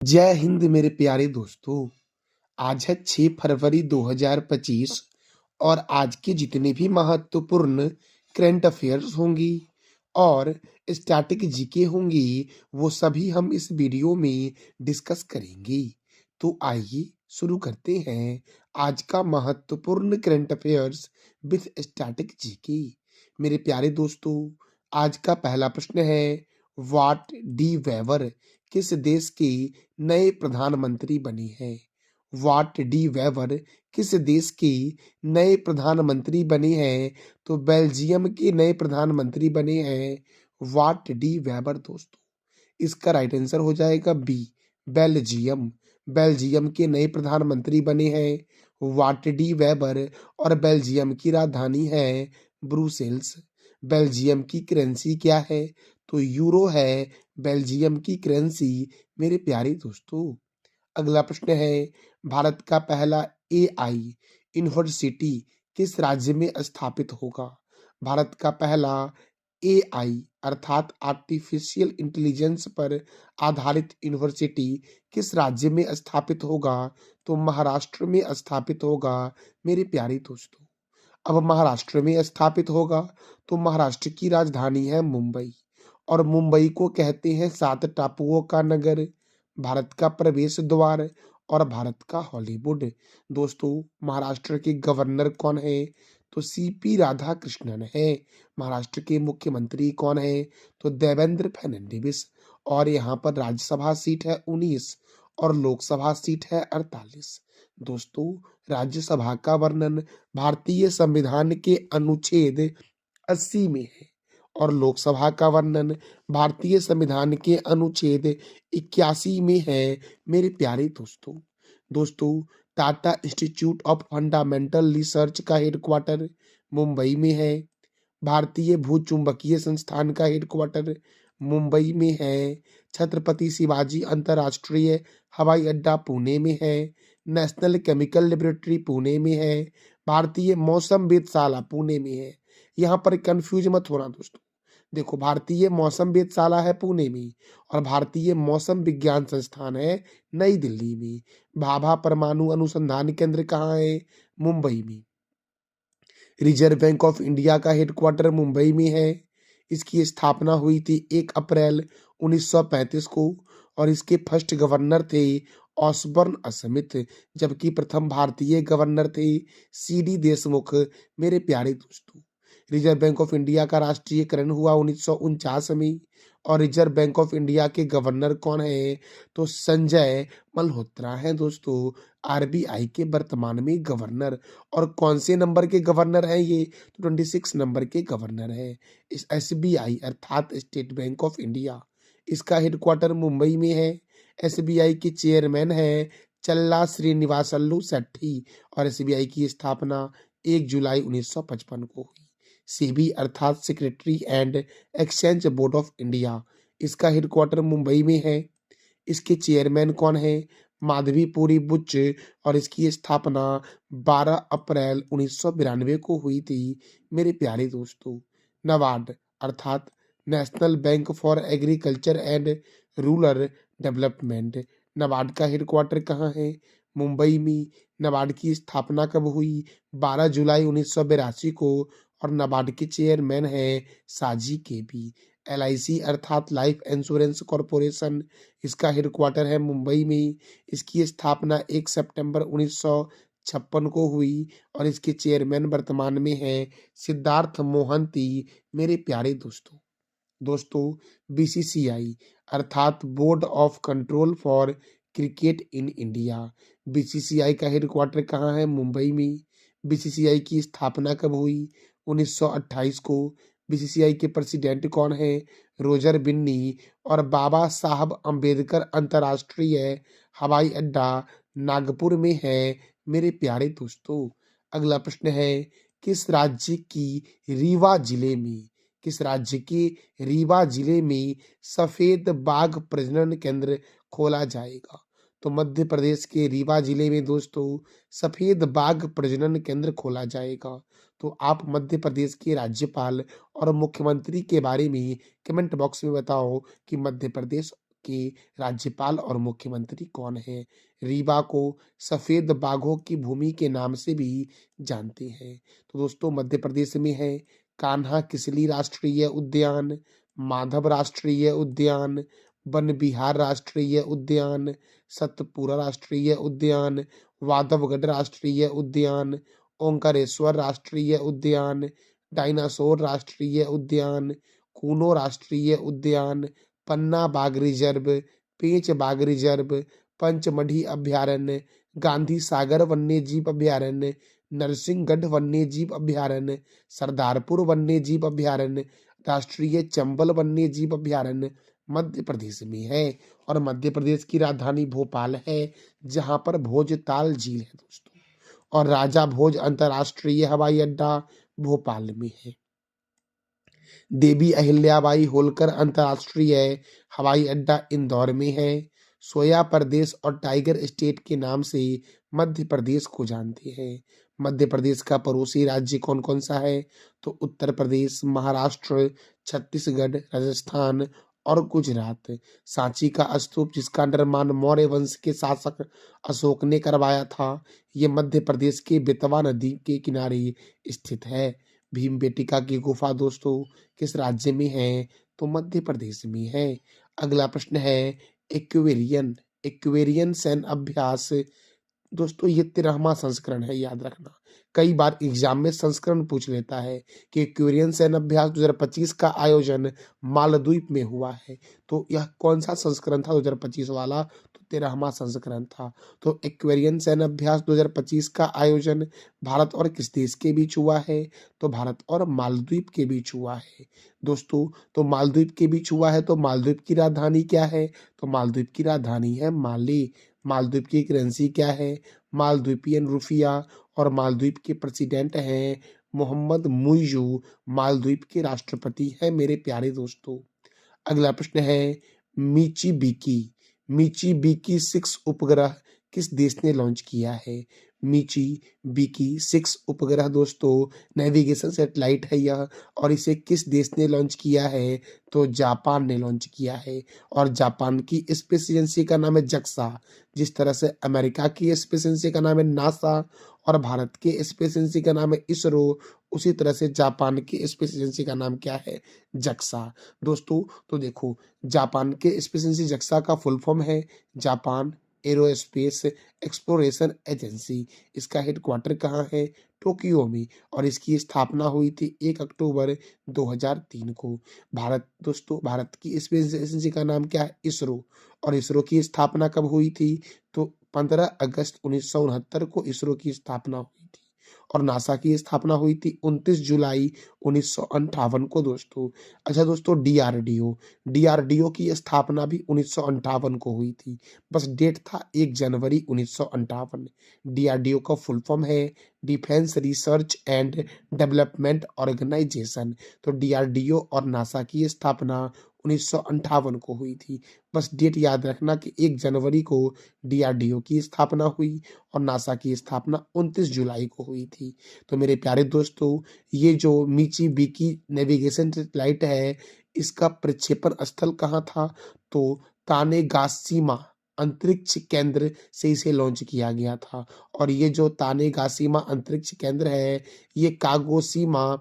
जय हिंद मेरे प्यारे दोस्तों। आज है 6 फरवरी 2025 और आज के जितने भी महत्वपूर्ण करंट अफेयर्स होंगी और स्टैटिक जीके होंगी वो सभी हम इस वीडियो में डिस्कस करेंगे। तो आइए शुरू करते हैं आज का महत्वपूर्ण current affairs with static GK. मेरे प्यारे दोस्तों, आज का पहला प्रश्न है, वाट डी वेवर किस देश के नए प्रधानमंत्री बने हैं? वाट डी वेवर किस देश के नए प्रधानमंत्री बने हैं? तो बेल्जियम के नए प्रधानमंत्री बने हैं वाट डी वेबर दोस्तों। इसका राइट आंसर हो जाएगा बी, बेल्जियम। बेल्जियम के नए प्रधानमंत्री बने हैं वाट डी वेबर और बेल्जियम की राजधानी है ब्रुसेल्स। बेल्जियम की करेंसी क्या है? तो यूरो है बेल्जियम की करेंसी मेरे प्यारे दोस्तों। अगला प्रश्न है, भारत का पहला एआई यूनिवर्सिटी किस राज्य में स्थापित होगा? भारत का पहला एआई अर्थात आर्टिफिशियल इंटेलिजेंस पर आधारित यूनिवर्सिटी किस राज्य में स्थापित होगा? तो महाराष्ट्र में स्थापित होगा मेरे प्यारे दोस्तों। अब महाराष्ट्र में स्थापित होगा तो महाराष्ट्र की राजधानी है मुंबई और मुंबई को कहते हैं 7 टापुओं का नगर, भारत का प्रवेश द्वार और भारत का हॉलीवुड। दोस्तों, महाराष्ट्र के गवर्नर कौन है? तो सीपी राधाकृष्णन है। महाराष्ट्र के मुख्यमंत्री कौन है? तो देवेंद्र फडणवीस। और यहाँ पर राज्यसभा सीट है 19 और लोकसभा सीट है 48। दोस्तों, राज्यसभा का वर्णन भारतीय संविधान के अनुच्छेद 80 में है और लोकसभा का वर्णन भारतीय संविधान के अनुच्छेद 81 में है मेरे प्यारे दोस्तों। दोस्तों, Tata institute of fundamental research का हेडक्वार्टर मुंबई में है। भारतीय भूचुंबकीय संस्थान का हेडक्वार्टर मुंबई में है। छत्रपति शिवाजी अंतर्राष्ट्रीय हवाई अड्डा पुणे में है। नेशनल केमिकल लेबोरेटरी पुणे में है। भारतीय मौसम वेधशाला पुणे में है। यहाँ पर कंफ्यूज मत होना दोस्तों। देखो, भारतीय मौसम वेधशाला है पुणे में और भारतीय मौसम विज्ञान संस्थान है नई दिल्ली में। भाभा परमाणु अनुसंधान केंद्र कहाँ है? मुंबई में। रिजर्व बैंक ऑफ इंडिया का हेडक्वार्टर मुंबई में है। इसकी स्थापना हुई थी 1 अप्रैल 1935 को और इसके फर्स्ट गवर्नर थे ऑसबर्न स्मिथ, जबकि प्रथम भारतीय गवर्नर थे सीडी देशमुख मेरे प्यारे दोस्तों। रिजर्व बैंक ऑफ इंडिया का राष्ट्रीयकरण हुआ 1949 में और रिजर्व बैंक ऑफ इंडिया के गवर्नर कौन है? तो संजय मल्होत्रा हैं दोस्तों, आरबीआई के वर्तमान में गवर्नर। और कौन से नंबर के गवर्नर हैं ये? तो 26 नंबर के गवर्नर हैं। इस एसबीआई अर्थात स्टेट बैंक ऑफ इंडिया, इसका हेडक्वार्टर मुंबई में है। एसबीआई के चेयरमैन है चल्ला श्रीनिवासल्लू सेट्टी और एसबीआई की स्थापना 1 जुलाई 1955 को हुई। सेबी अर्थात secretary and exchange board of India, इसका हेडक्वार्टर मुंबई में है। इसके चेयरमैन कौन है? माधवीपुरी बुच और इसकी स्थापना 12 अप्रैल 1992 को हुई थी मेरे प्यारे दोस्तों। नबार्ड अर्थात national bank for agriculture and rural development, NABARD का हेडक्वार्टर कहाँ है? मुंबई में। नबार्ड की स्थापना कब हुई? 12 जुलाई 1982 को और नबार्ड के चेयरमैन है साजी केबी। एलआईसी अर्थात लाइफ इंश्योरेंस कॉरपोरेशन, इसका हेडक्वार्टर है मुंबई में। इसकी स्थापना 1 सितंबर 1956 को हुई और इसके चेयरमैन वर्तमान में है सिद्धार्थ मोहंती मेरे प्यारे दोस्तों। दोस्तों, बीसीसीआई अर्थात board of control for cricket in India, BCCI का हेडक्वार्टर कहाँ है? मुंबई में। बीसीसीआई की स्थापना कब हुई? 1928 को। बीसीसीआई के प्रेसिडेंट कौन है? रोजर बिन्नी और बाबा साहब अंबेडकर अंतर्राष्ट्रीय हवाई अड्डा नागपुर में है मेरे प्यारे दोस्तों। अगला प्रश्न है, किस राज्य की रीवा जिले में किस राज्य के रीवा जिले में सफेद बाघ प्रजनन केंद्र खोला जाएगा? तो मध्य प्रदेश के रीवा जिले में दोस्तों सफेद बाघ प्रजनन केंद्र खोला जाएगा। तो आप मध्य प्रदेश के राज्यपाल और मुख्यमंत्री के बारे में कमेंट बॉक्स में बताओ कि मध्य प्रदेश के राज्यपाल और मुख्यमंत्री कौन है? रीवा को सफेद बाघों की भूमि के नाम से भी जानते हैं। तो दोस्तों मध्य प्रदेश में है कान्हा किसली राष्ट्रीय उद्यान, माधव राष्ट्रीय उद्यान, वन विहार राष्ट्रीय उद्यान, सतपुरा राष्ट्रीय उद्यान, वाधवगढ़ राष्ट्रीय उद्यान, ओंकारेश्वर राष्ट्रीय उद्यान, डायनासोर राष्ट्रीय उद्यान, कूनो राष्ट्रीय उद्यान, पन्ना बाघ रिजर्व, पेंच बाघ रिजर्व, पंचमढ़ी अभयारण्य, गांधी सागर वन्य जीव अभयारण्य, नरसिंहगढ़ वन्य जीव अभयारण्य, सरदारपुर वन्य जीव अभयारण्य, राष्ट्रीय चंबल वन्य जीव अभयारण्य मध्य प्रदेश में है। और मध्य प्रदेश की राजधानी भोपाल है, जहां पर भोजताल झील है दोस्तों। और राजा भोज अंतर्राष्ट्रीय हवाई अड्डा भोपाल में है। देवी अहिल्याबाई होलकर अंतर्राष्ट्रीय हवाई अड्डा इंदौर में है। सोया प्रदेश और टाइगर स्टेट के नाम से मध्य प्रदेश को जानते हैं। मध्य प्रदेश का पड़ोसी राज्य कौन कौन सा है? तो उत्तर प्रदेश, महाराष्ट्र, छत्तीसगढ़, राजस्थान और गुजरात। सांची का स्तूप जिसका निर्माण मौर्य वंश के शासक अशोक ने करवाया था, ये मध्य प्रदेश के बेतवा नदी के किनारे स्थित है। भीमबेटका की गुफा दोस्तों किस राज्य में है? तो मध्य प्रदेश में है। अगला प्रश्न है एक्वेरियन। एक्वेरियन सैन्य अभ्यास दोस्तों ये 13वां संस्करण है, याद रखना। कई बार एग्जाम में संस्करण पूछ लेता है कि क्यूरियन सैन्य अभ्यास 2025 का आयोजन मालदीव में हुआ है, तो यह कौन सा संस्करण था 2025 वाला? तो 13वां संस्करण था। तो एक्वेरियन सैन्य अभ्यास 2025 का आयोजन भारत और किस देश के बीच हुआ है? तो भारत और मालदीव के बीच हुआ है दोस्तों। तो मालदीव के बीच हुआ है, तो मालदीव की राजधानी क्या है? तो मालदीव की राजधानी है माले। मालदीव की करेंसी क्या है? मालदीवियन रुपया। और मालदीव के प्रेसिडेंट हैं मोहम्मद मुइज़ू, मालदीव के राष्ट्रपति हैं मेरे प्यारे दोस्तों। अगला प्रश्न है मिचीबीकी। मिचीबीकी 6 उपग्रह किस देश ने लॉन्च किया है? मिचीबीकी 6 उपग्रह दोस्तों नेविगेशन सैटेलाइट है यह, और इसे किस देश ने लॉन्च किया है? तो जापान ने लॉन्च किया है। और जापान की स्पेस एजेंसी का नाम है जक्सा। जिस तरह से अमेरिका की स्पेस एजेंसी का नाम है नासा और भारत के स्पेस एजेंसी का नाम है इसरो, उसी तरह से जापान की स्पेस एजेंसी का नाम क्या है? जक्सा दोस्तों। तो देखो जापान के स्पेस एजेंसी जक्सा का फुल फॉर्म है जापान एरोस्पेस एक्सप्लोरेशन एजेंसी। इसका हेडक्वार्टर कहाँ है? टोक्यो में। और इसकी स्थापना हुई थी 1 अक्टूबर 2003 को। भारत दोस्तों भारत की स्पेस एजेंसी का नाम क्या है? इसरो। और इसरो की स्थापना कब हुई थी? तो 15 अगस्त 1969 को इसरो की स्थापना हुई थी। और नासा की स्थापना हुई थी 29 जुलाई 1958 को दोस्तों। अच्छा दोस्तों डीआरडीओ, डीआरडीओ की स्थापना भी 1958 को हुई थी, बस डेट था 1 जनवरी 1958। डीआरडीओ का फुल फॉर्म है defence research and development organisation. तो डीआरडीओ और नासा की स्थापना 1958 को हुई थी, बस डेट याद रखना कि 1 जनवरी को डीआरडीओ की स्थापना हुई और नासा की स्थापना 29 जुलाई को हुई थी। तो मेरे प्यारे दोस्तों ये जो मिचीबीकी नेविगेशन सैटेलाइट है, इसका प्रक्षेपण स्थल कहाँ था? तो तानेगाशिमा अंतरिक्ष केंद्र से इसे लॉन्च किया गया था। और ये जो तानेगाशिमा अंतरिक्ष केंद्र है, ये कागोशीमा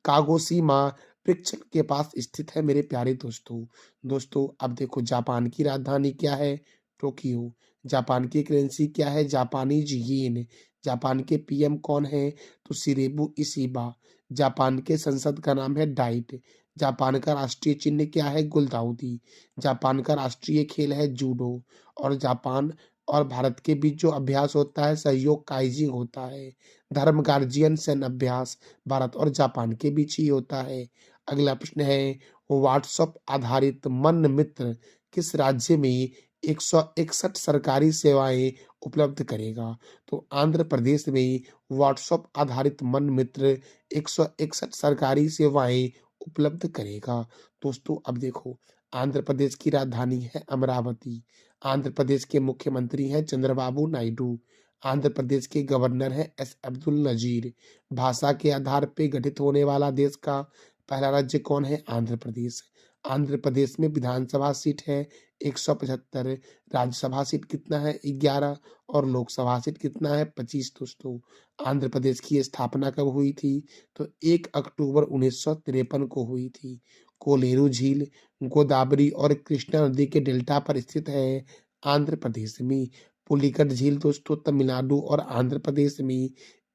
कागोशीमा प्रेक्षक के पास स्थित है मेरे प्यारे दोस्तों। दोस्तों अब देखो जापान की राजधानी क्या है? टोक्यो। जापान की करेंसी क्या है? Japanese yen. जापान के पीएम कौन है? तो शिरेबु इशिबा। जापान के संसद का नाम है डाइट। जापान का राष्ट्रीय चिन्ह क्या है? गुलदाउदी। जापान का राष्ट्रीय खेल है जूडो। और जापान और भारत के बीच जो अभ्यास होता है सहयोग काइजिंग होता है। धर्म गार्जियन सैन्य अभ्यास भारत और जापान के बीच ही होता है। अगला प्रश्न है व्हाट्सएप आधारित मन मित्र किस राज्य में 161 सरकारी सेवाएं उपलब्ध करेगा? तो आंध्र प्रदेश में व्हाट्सएप आधारित मन मित्र 161 सरकारी सेवाएं उपलब्ध करेगा। दोस्तों अब देखो आंध्र प्रदेश की राजधानी है अमरावती। आंध्र प्रदेश के मुख्यमंत्री हैं चंद्रबाबू नायडू। आंध्र प्रदेश के गवर्नर हैं एस अब्दुल नजीर। भाषा के आधार पर गठित होने वाला देश का पहला राज्य कौन है? आंध्र प्रदेश। आंध्र प्रदेश में विधानसभा सीट है 175, राज्यसभा सीट कितना है 11 और लोकसभा सीट कितना है 25 दोस्तों। आंध्र प्रदेश की स्थापना कब हुई थी? तो 1 अक्टूबर 1953 को हुई थी। कोलेरू झील गोदावरी और कृष्णा नदी के डेल्टा पर स्थित है आंध्र प्रदेश में। पुलिकट झील दोस्तों तमिलनाडु और आंध्र प्रदेश में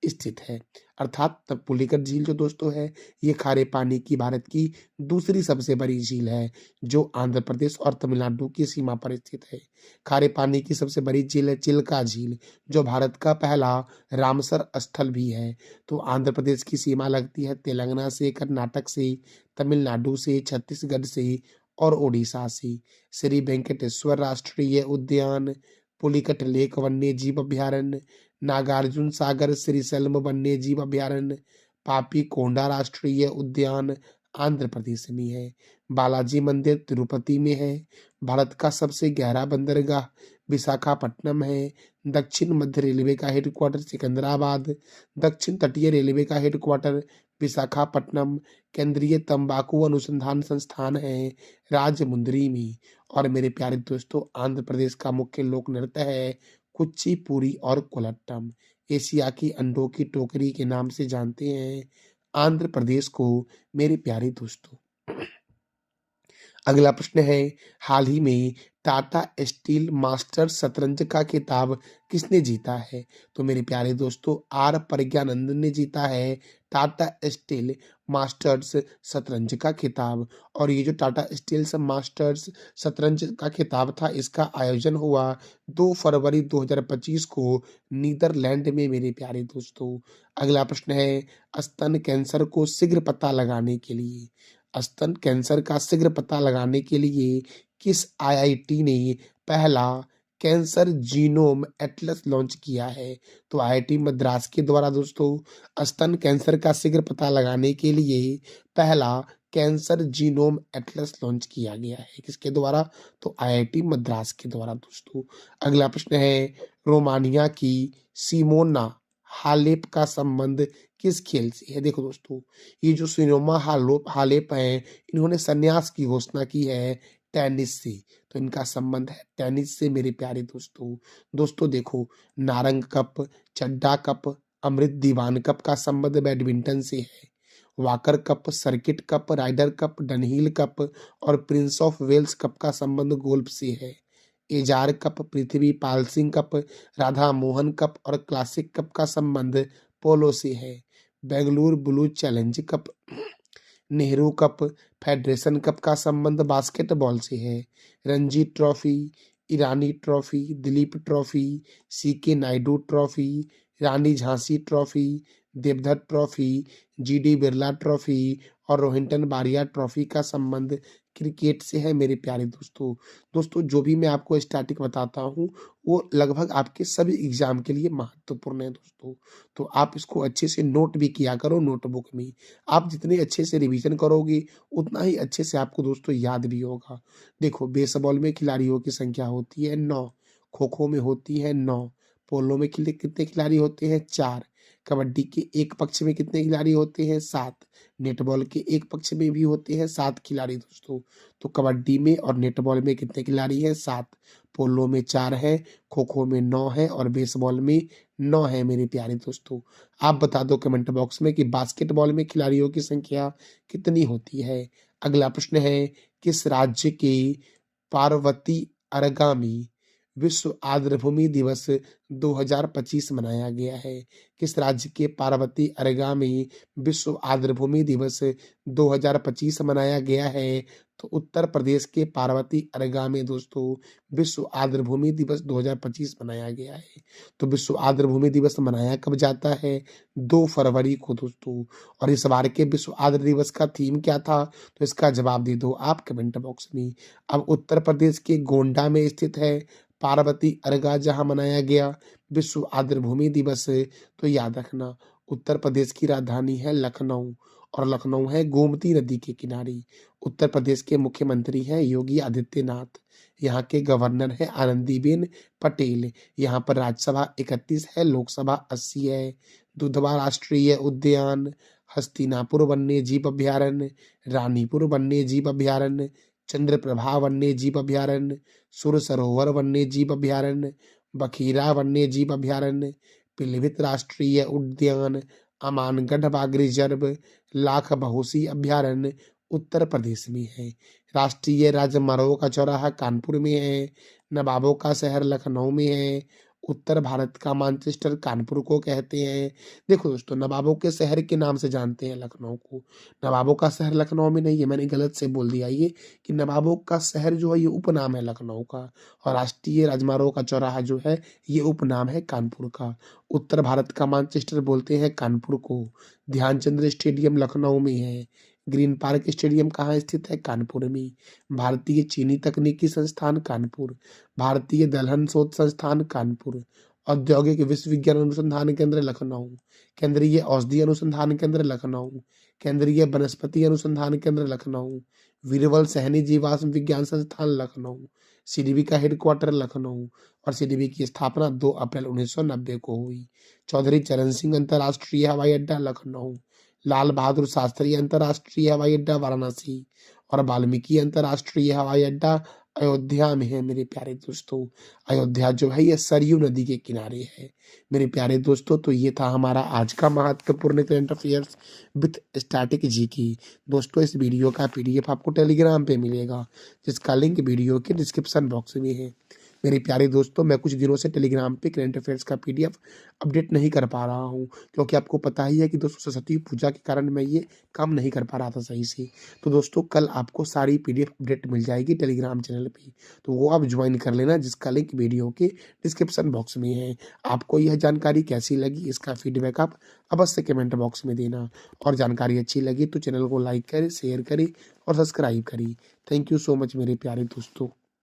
स्थित है। अर्थात तब पुलिकट झील जो दोस्तों है ये खारे पानी की भारत की दूसरी सबसे बड़ी झील है जो आंध्र प्रदेश और तमिलनाडु की सीमा पर स्थित है। खारे पानी की सबसे बड़ी झील है चिल्का झील जो भारत का पहला रामसर स्थल भी है। तो आंध्र प्रदेश की सीमा लगती है तेलंगाना से, कर्नाटक से, तमिलनाडु से, छत्तीसगढ़ से और ओडिशा से। श्री वेंकटेश्वर राष्ट्रीय उद्यान, पुलिकट लेक वन्य जीव अभयारण्य, नागार्जुन सागर श्रीशैलम वन्य जीव अभयारण्य, पापी कोंडा राष्ट्रीय उद्यान आंध्र प्रदेश में है। बालाजी मंदिर तिरुपति में है। भारत का सबसे गहरा बंदरगाह विशाखापट्टनम है। दक्षिण मध्य रेलवे का हेडक्वार्टर सिकंदराबाद, दक्षिण तटीय रेलवे का हेडक्वार्टर विशाखापट्टनम, केंद्रीय तंबाकू अनुसंधान संस्थान है राजमुंदरी में। और मेरे प्यारे दोस्तों आंध्र प्रदेश का मुख्य लोक नृत्य है कुचिपुड़ी और कोलट्टम। एशिया की अंडों की टोकरी के नाम से जानते हैं आंध्र प्रदेश को मेरे प्यारे दोस्तों। अगला प्रश्न है हाल ही में टाटा स्टील मास्टर्स शतरंज का खिताब किसने जीता है? तो मेरे प्यारे दोस्तों आर प्रज्ञानंद ने जीता है टाटा स्टील मास्टर्स शतरंज का खिताब। और ये जो टाटा स्टील मास्टर्स शतरंज का खिताब था इसका आयोजन हुआ 2 फरवरी 2025 को नीदरलैंड में मेरे प्यारे दोस्तों। अगला प्रश्न है स्तन कैंसर को शीघ्र पता लगाने के लिए, स्तन कैंसर का शीघ्र पता लगाने के लिए किस आईआईटी ने पहला कैंसर जीनोम एटलस लॉन्च किया है? तो आईआईटी मद्रास के द्वारा दोस्तों स्तन कैंसर का शीघ्र पता लगाने के लिए पहला कैंसर जीनोम एटलस लॉन्च किया गया है। किसके द्वारा? तो आईआईटी मद्रास के द्वारा दोस्तों। अगला प्रश्न है रोमानिया की सिमोना हालेप का संबंध किस खेल से है? देखो दोस्तों ये जो सिमोना हालेप हैं इन्होंने संन्यास की घोषणा की है टेनिस से। तो इनका संबंध है टेनिस से मेरे प्यारे दोस्तों। दोस्तों देखो Narang cup, Chadha cup, Amrit Diwan cup का संबंध बैडमिंटन से है। Walker cup, circuit cup, rider cup, Dunhill cup और प्रिंस ऑफ वेल्स कप का संबंध गोल्फ से है। Ezra cup, Prithvi Pal Singh cup, Radha Mohan cup और क्लासिक कप का संबंध पोलो से है। Bengaluru blue challenge cup, Nehru cup, federation cup का संबंध बास्केटबॉल से है। Ranji trophy, Irani trophy, Duleep trophy, C K Naidu trophy, Rani Jhansi trophy, Deodhar trophy, GD Birla trophy और रोहिंटन बारिया ट्रॉफी का संबंध क्रिकेट से है मेरे प्यारे दोस्तों। दोस्तों जो भी मैं आपको स्टैटिक बताता हूँ वो लगभग आपके सभी एग्जाम के लिए महत्वपूर्ण है दोस्तों। तो आप इसको अच्छे से नोट भी किया करो नोटबुक में। आप जितने अच्छे से रिवीजन करोगे उतना ही अच्छे से आपको दोस्तों याद भी होगा। देखो बेसबॉल में खिलाड़ियों की संख्या होती है 9, खो खो में होती है 9, पोलो में कितने खिलाड़ी होते हैं 4, कबड्डी के एक पक्ष में कितने खिलाड़ी होते हैं 7, नेटबॉल के एक पक्ष में भी होते हैं 7 खिलाड़ी दोस्तों। तो कबड्डी में और नेटबॉल में कितने खिलाड़ी हैं 7, पोलो में 4 है, खो खो में 9 है और बेसबॉल में 9 है मेरे प्यारे दोस्तों। आप बता दो कमेंट बॉक्स में कि बास्केटबॉल में खिलाड़ियों की संख्या कितनी होती है। अगला प्रश्न है किस राज्य के पार्वती अरगामी विश्व आर्द्रभूमि दिवस 2025 मनाया गया है? किस राज्य के पार्वती अरगामी विश्व आर्द्रभूमि दिवस 2025 मनाया गया है? तो उत्तर प्रदेश के पार्वती अरगामी दोस्तों विश्व आर्द्रभूमि दिवस 2025 मनाया गया है। तो विश्व आर्द्रभूमि दिवस मनाया कब जाता है? 2 फरवरी को दोस्तों। और इस बार के विश्व आर्द्र दिवस का थीम क्या था? तो इसका जवाब दे दो आप कमेंट बॉक्स में। अब उत्तर प्रदेश के गोंडा में स्थित है पार्वती अरगा जहां मनाया गया विश्व आर्द्रभूमि दिवस। तो याद रखना उत्तर प्रदेश की राजधानी है लखनऊ और लखनऊ है गोमती नदी के किनारे। उत्तर प्रदेश के मुख्यमंत्री हैं योगी आदित्यनाथ। यहाँ के गवर्नर है आनंदीबेन पटेल। यहाँ पर राज्यसभा 31 है, लोकसभा 80 है। दुधवा राष्ट्रीय उद्यान, हस्तिनापुर वन्य जीव अभयारण्य, रानीपुर वन्य जीव अभयारण्य, चंद्रप्रभा वन्य जीव अभयारण्य, सुर सरोवर वन्य जीव अभयारण्य, बखीरा वन्य जीव अभयारण्य, पीलीभीत राष्ट्रीय उद्यान, अमानगढ़ बाघ रिजर्व, लाख बहुसी अभयारण्य उत्तर प्रदेश में है। राष्ट्रीय राजमार्गों का चौराहा कानपुर में है। नवाबों का शहर लखनऊ में है। उत्तर भारत का मानचेस्टर कानपुर को कहते हैं। देखो दोस्तों, नवाबों के शहर के नाम से जानते हैं लखनऊ को। नवाबों का शहर लखनऊ में नहीं है, मैंने गलत से बोल दिया ये कि नवाबों का शहर जो है ये उपनाम है लखनऊ का, और राष्ट्रीय राजमार्गों का चौराहा जो है ये उपनाम है कानपुर का। उत्तर भारत का मानचेस्टर बोलते हैं कानपुर को। ध्यानचंद्र स्टेडियम लखनऊ में है। ग्रीन पार्क स्टेडियम कहाँ स्थित है? कानपुर में। भारतीय चीनी तकनीकी संस्थान कानपुर। भारतीय दलहन शोध संस्थान कानपुर। औद्योगिक विश्वविज्ञान अनुसंधान केंद्र लखनऊ। केंद्रीय औषधि अनुसंधान केंद्र लखनऊ। केंद्रीय वनस्पति अनुसंधान केंद्र लखनऊ। वीरबल सहनी जीवाश्म विज्ञान संस्थान लखनऊ। सीडीबी का हेडक्वार्टर लखनऊ, और सीडीबी की स्थापना 2 अप्रैल 1990 को हुई। चौधरी चरण सिंह अंतर्राष्ट्रीय हवाई अड्डा लखनऊ। लाल बहादुर शास्त्री अंतर्राष्ट्रीय हवाई अड्डा वाराणसी, और वाल्मीकि अंतर्राष्ट्रीय हवाई अड्डा अयोध्या में है। मेरे प्यारे दोस्तों, अयोध्या जो है ये सरयू नदी के किनारे है। मेरे प्यारे दोस्तों, तो ये था हमारा आज का महत्वपूर्ण current affairs with static GK. दोस्तों, इस वीडियो का पीडीएफ आपको टेलीग्राम पे मिलेगा, जिसका लिंक वीडियो के डिस्क्रिप्शन बॉक्स में है। मेरे प्यारे दोस्तों, मैं कुछ दिनों से टेलीग्राम पे करंट अफेयर्स का पीडीएफ अपडेट नहीं कर पा रहा हूँ, क्योंकि आपको पता ही है कि दोस्तों सरस्वती पूजा के कारण मैं ये काम नहीं कर पा रहा था सही से। तो दोस्तों, कल आपको सारी पीडीएफ अपडेट मिल जाएगी टेलीग्राम चैनल पे, तो वो आप ज्वाइन कर लेना, जिसका लिंक वीडियो के डिस्क्रिप्शन बॉक्स में है। आपको यह जानकारी कैसी लगी, इसका फीडबैक आप अवश्य कमेंट बॉक्स में देना, और जानकारी अच्छी लगी तो चैनल को लाइक करें, शेयर करें और सब्सक्राइब करें। थैंक यू सो मच मेरे प्यारे दोस्तों।